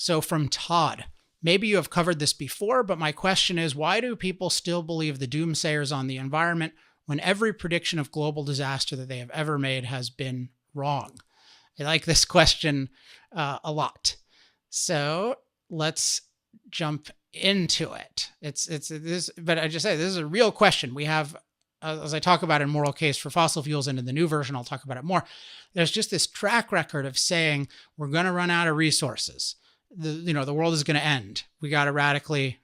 So from Todd, maybe you have covered this before, but my question is, why do people still believe the doomsayers on the environment when every prediction of global disaster that they have ever made has been wrong? I like this question a lot. So let's jump into it. It's this, but I just say this is a real question. We have, as I talk about in Moral Case for Fossil Fuels, and in the new version, I'll talk about it more. There's just this track record of saying we're going to run out of resources. The world is going to end. We got to radically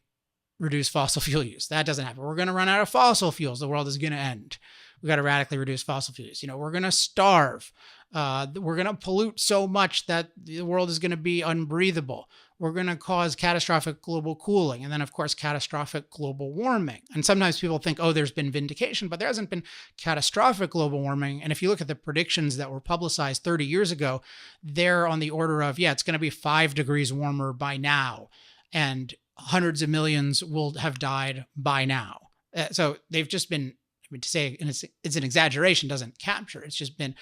reduce fossil fuel use. That doesn't happen. We're going to run out of fossil fuels. The world is going to end. We got to radically reduce fossil fuel use. We're going to starve. We're going to pollute so much that the world is going to be unbreathable. We're going to cause catastrophic global cooling. And then, of course, catastrophic global warming. And sometimes people think, oh, there's been vindication, but there hasn't been catastrophic global warming. And if you look at the predictions that were publicized 30 years ago, they're on the order of, it's going to be 5 degrees warmer by now. And hundreds of millions will have died by now. So they've just been, to say it's an exaggeration doesn't capture. It's just been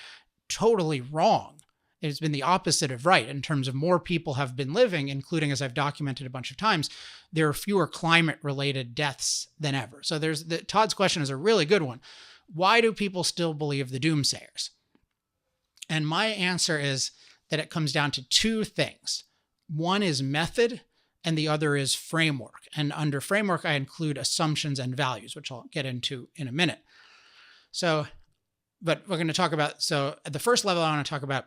totally wrong. It's been the opposite of right in terms of more people have been living, including, as I've documented a bunch of times, there are fewer climate-related deaths than ever. So Todd's question is a really good one. Why do people still believe the doomsayers? And my answer is that it comes down to 2 things. One is method, and the other is framework. And under framework, I include assumptions and values, which I'll get into in a minute. But we're going to talk about, at the first level I want to talk about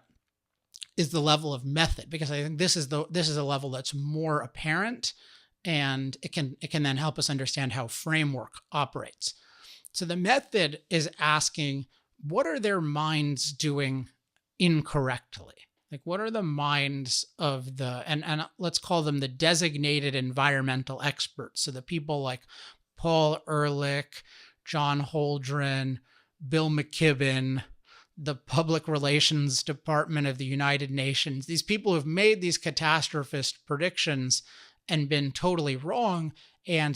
is the level of method, because I think this is a level that's more apparent, and it can then help us understand how framework operates. So the method is asking, what are their minds doing incorrectly? Like, what are the minds of and let's call them the designated environmental experts. So the people like Paul Ehrlich, John Holdren, Bill McKibben, the Public Relations Department of the United Nations, these people who've made these catastrophist predictions and been totally wrong, and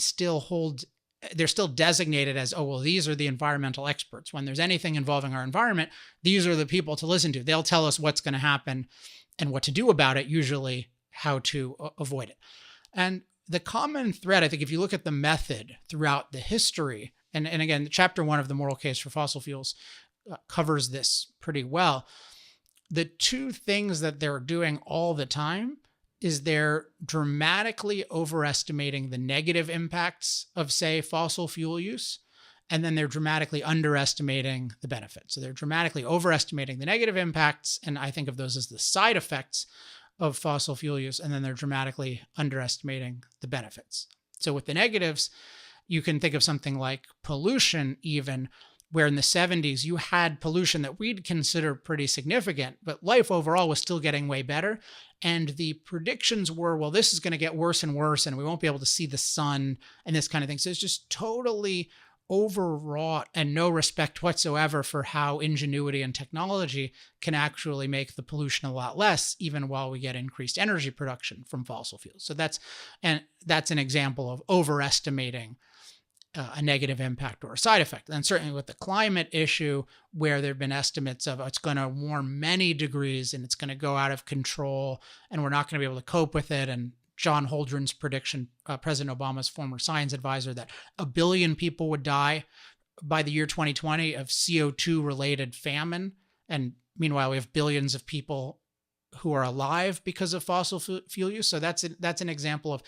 they're still designated as, these are the environmental experts. When there's anything involving our environment, these are the people to listen to. They'll tell us what's going to happen and what to do about it, usually how to avoid it. And the common thread, I think, if you look at the method throughout the history, and again, chapter 1 of the Moral Case for Fossil Fuels covers this pretty well. The 2 things that they're doing all the time is they're dramatically overestimating the negative impacts of, say, fossil fuel use, and then they're dramatically underestimating the benefits. So they're dramatically overestimating the negative impacts, and I think of those as the side effects of fossil fuel use, and then they're dramatically underestimating the benefits. So with the negatives, you can think of something like pollution even, where in the 70s you had pollution that we'd consider pretty significant, but life overall was still getting way better. And the predictions were, this is going to get worse and worse, and we won't be able to see the sun and this kind of thing. So it's just totally overwrought and no respect whatsoever for how ingenuity and technology can actually make the pollution a lot less, even while we get increased energy production from fossil fuels. So that's an example of overestimating a negative impact or a side effect. And certainly with the climate issue, where there have been estimates of it's going to warm many degrees and it's going to go out of control and we're not going to be able to cope with it. And John Holdren's prediction, President Obama's former science advisor, that 1 billion people would die by the year 2020 of CO2-related famine. And meanwhile, we have billions of people who are alive because of fossil fuel use. So that's an example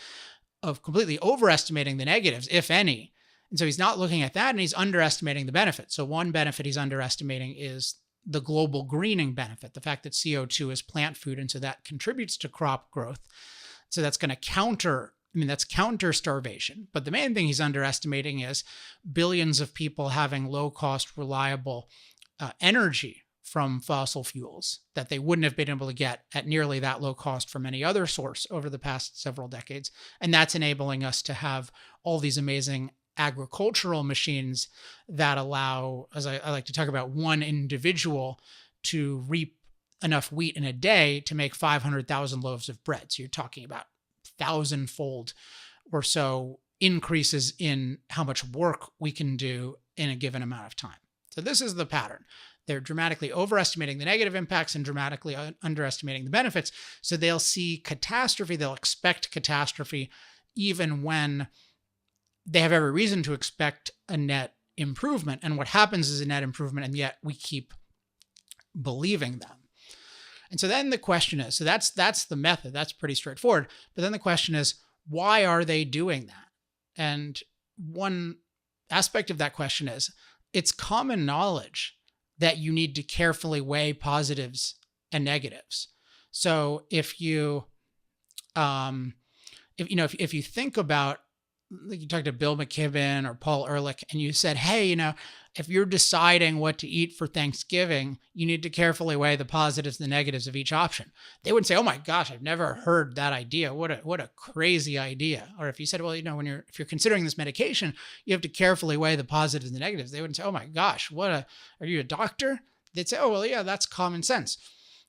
of completely overestimating the negatives, if any. And so he's not looking at that, and he's underestimating the benefits. So one benefit he's underestimating is the global greening benefit, the fact that CO2 is plant food, and so that contributes to crop growth. So that's going to that's counter starvation. But the main thing he's underestimating is billions of people having low-cost, reliable energy from fossil fuels that they wouldn't have been able to get at nearly that low cost from any other source over the past several decades. And that's enabling us to have all these amazing agricultural machines that allow, as I like to talk about, one individual to reap enough wheat in a day to make 500,000 loaves of bread. So you're talking about 1,000-fold or so increases in how much work we can do in a given amount of time. So this is the pattern. They're dramatically overestimating the negative impacts and dramatically underestimating the benefits. So they'll see catastrophe, they'll expect catastrophe, even when they have every reason to expect a net improvement. And what happens is a net improvement, and yet we keep believing them. And so then the question is, so that's the method. That's pretty straightforward. But then the question is, why are they doing that? And one aspect of that question is, it's common knowledge that you need to carefully weigh positives and negatives. So if you think about, like you talked to Bill McKibben or Paul Ehrlich, and you said, hey, if you're deciding what to eat for Thanksgiving, you need to carefully weigh the positives and the negatives of each option. They wouldn't say, oh my gosh, I've never heard that idea. What a crazy idea. Or if you said, well, if you're considering this medication, you have to carefully weigh the positives and the negatives. They wouldn't say, oh my gosh, are you a doctor? They'd say, oh, well, yeah, that's common sense.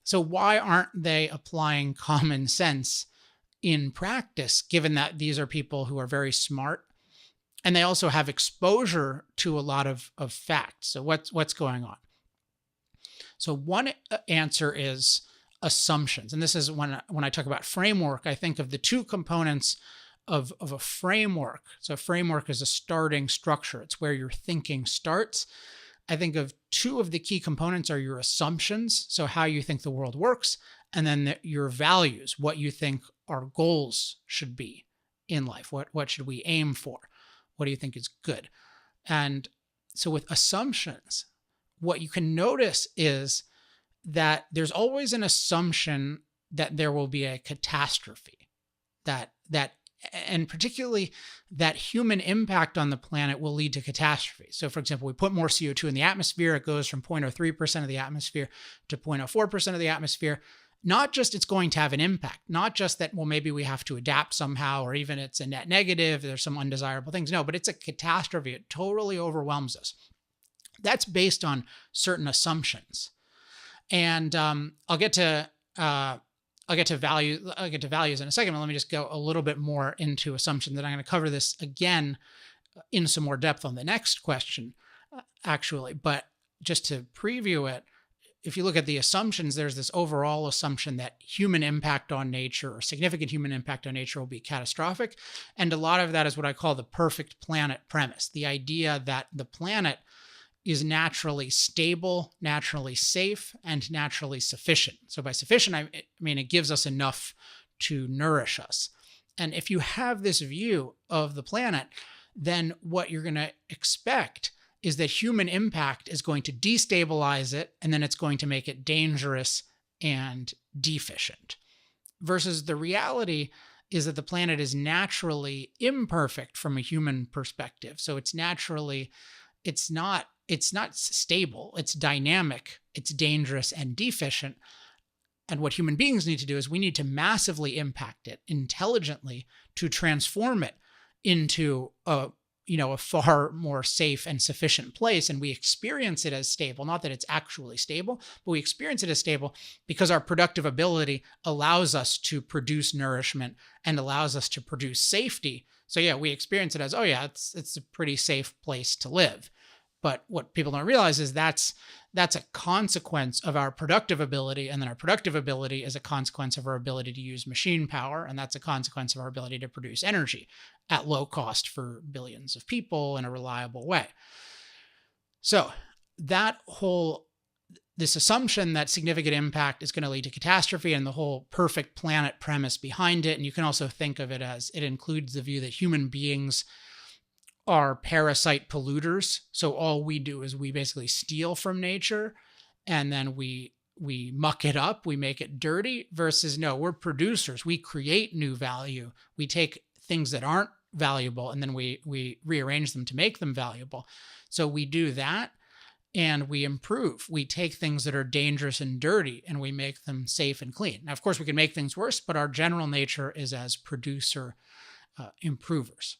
So why aren't they applying common sense in practice, given that these are people who are very smart and they also have exposure to a lot of facts? So what's going on? So one answer is assumptions. And this is when I talk about framework, I think of the two components of a framework. So a framework is a starting structure. It's where your thinking starts. I think of two of the key components are your assumptions, so how you think the world works, and then your values, what you think our goals should be in life. What should we aim for? What do you think is good? And so with assumptions, what you can notice is that there's always an assumption that there will be a catastrophe, and particularly that human impact on the planet will lead to catastrophe. So for example, we put more CO2 in the atmosphere. It goes from 0.03% of the atmosphere to 0.04% of the atmosphere. Not just it's going to have an impact, not just that, well, maybe we have to adapt somehow, or even it's a net negative, there's some undesirable things. No, but it's a catastrophe. It totally overwhelms us. That's based on certain assumptions. And I'll get to values in a second, but let me just go a little bit more into assumptions. That I'm going to cover this again in some more depth on the next question, actually. But just to preview it, if you look at the assumptions, there's this overall assumption that human impact on nature, or significant human impact on nature, will be catastrophic. And a lot of that is what I call the perfect planet premise, the idea that the planet is naturally stable, naturally safe, and naturally sufficient. So by sufficient, I mean it gives us enough to nourish us. And if you have this view of the planet, then what you're going to expect is that human impact is going to destabilize it, and then it's going to make it dangerous and deficient. Versus the reality is that the planet is naturally imperfect from a human perspective. So it's not stable, it's dynamic, it's dangerous and deficient. And what human beings need to do is we need to massively impact it intelligently to transform it into a far more safe and sufficient place. And we experience it as stable, not that it's actually stable, but we experience it as stable because our productive ability allows us to produce nourishment and allows us to produce safety. So yeah, we experience it as, oh yeah, it's a pretty safe place to live. But what people don't realize is that's a consequence of our productive ability. And then our productive ability is a consequence of our ability to use machine power. And that's a consequence of our ability to produce energy at low cost for billions of people in a reliable way. So this assumption that significant impact is going to lead to catastrophe, and the whole perfect planet premise behind it. And you can also think of it as it includes the view that human beings are parasite polluters. So all we do is we basically steal from nature, and then we muck it up, we make it dirty, versus no, we're producers. We create new value. We take things that aren't valuable and then we rearrange them to make them valuable. So we do that and we improve. We take things that are dangerous and dirty and we make them safe and clean. Now, of course, we can make things worse, but our general nature is as producer improvers.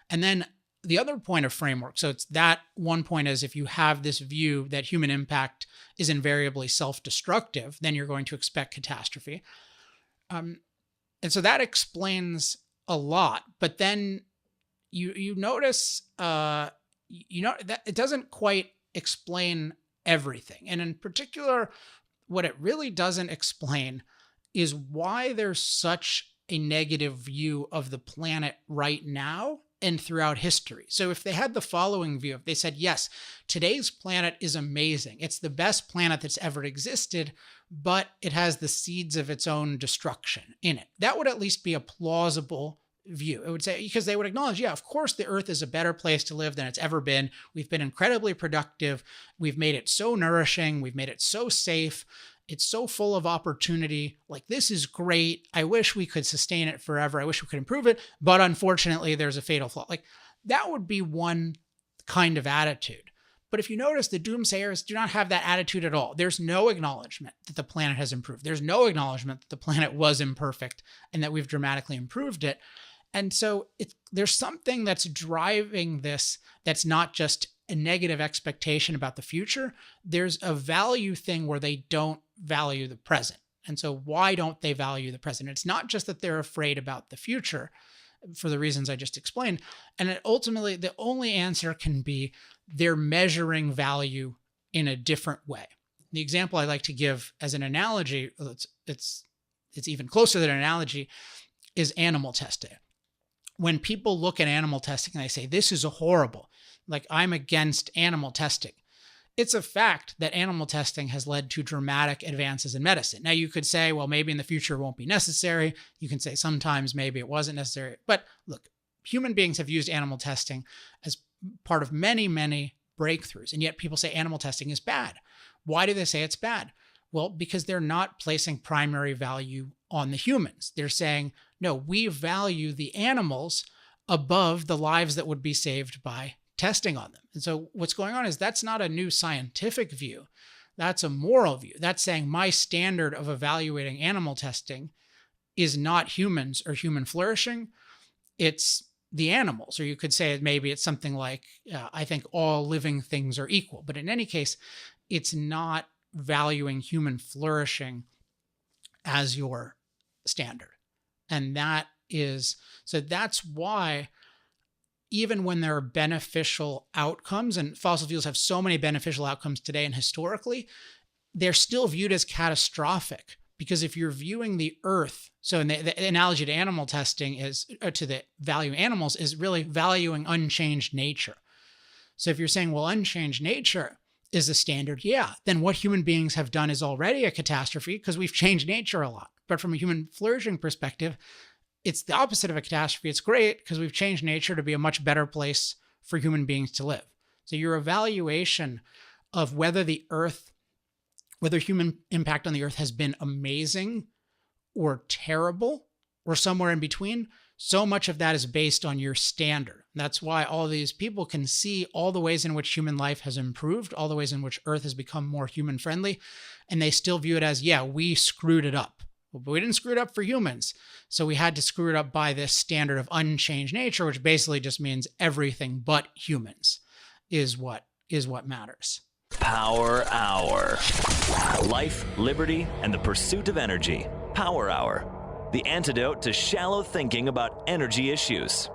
And then the other point of framework, so it's that one point is if you have this view that human impact is invariably self-destructive, then you're going to expect catastrophe. And so that explains a lot, but then you notice, that it doesn't quite explain everything. And in particular, what it really doesn't explain is why there's such a negative view of the planet right now and throughout history. So if they had the following view, if they said, yes, today's planet is amazing, it's the best planet that's ever existed, but it has the seeds of its own destruction in it, that would at least be a plausible view. It would say, because they would acknowledge, yeah, of course, the Earth is a better place to live than it's ever been. We've been incredibly productive. We've made it so nourishing. We've made it so safe. It's so full of opportunity. Like, this is great. I wish we could sustain it forever. I wish we could improve it. But unfortunately, there's a fatal flaw. Like, that would be one kind of attitude. But if you notice, the Doomsayers do not have that attitude at all. There's no acknowledgement that the planet has improved. There's no acknowledgement that the planet was imperfect and that we've dramatically improved it. And so there's something that's driving this that's not just a negative expectation about the future. There's a value thing where they don't value the present. And so why don't they value the present? It's not just that they're afraid about the future for the reasons I just explained. And ultimately, the only answer can be they're measuring value in a different way. The example I like to give as an analogy, it's even closer than an analogy, is animal testing. When people look at animal testing and they say, this is horrible, like I'm against animal testing, it's a fact that animal testing has led to dramatic advances in medicine. Now, you could say, well, maybe in the future it won't be necessary. You can say sometimes maybe it wasn't necessary. But look, human beings have used animal testing as part of many, many breakthroughs. And yet people say animal testing is bad. Why do they say it's bad? Well, because they're not placing primary value on the humans. They're saying, no, we value the animals above the lives that would be saved by testing on them. And so what's going on is that's not a new scientific view. That's a moral view. That's saying my standard of evaluating animal testing is not humans or human flourishing. It's the animals. Or you could say maybe it's something like, I think all living things are equal. But in any case, it's not valuing human flourishing as your standard. And that's why even when there are beneficial outcomes, and fossil fuels have so many beneficial outcomes today and historically, they're still viewed as catastrophic. Because if you're viewing the Earth, so in the analogy to animal testing is, or to the value animals, is really valuing unchanged nature. So if you're saying, well, unchanged nature is the standard, yeah, then what human beings have done is already a catastrophe because we've changed nature a lot. But from a human flourishing perspective, it's the opposite of a catastrophe. It's great because we've changed nature to be a much better place for human beings to live. So your evaluation of whether human impact on the Earth has been amazing or terrible or somewhere in between, so much of that is based on your standard. That's why all these people can see all the ways in which human life has improved, all the ways in which Earth has become more human friendly, and they still view it as, yeah, we screwed it up. But we didn't screw it up for humans. So we had to screw it up by this standard of unchanged nature, which basically just means everything but humans is what matters. Power Hour. Life, liberty, and the pursuit of energy. Power Hour. The antidote to shallow thinking about energy issues.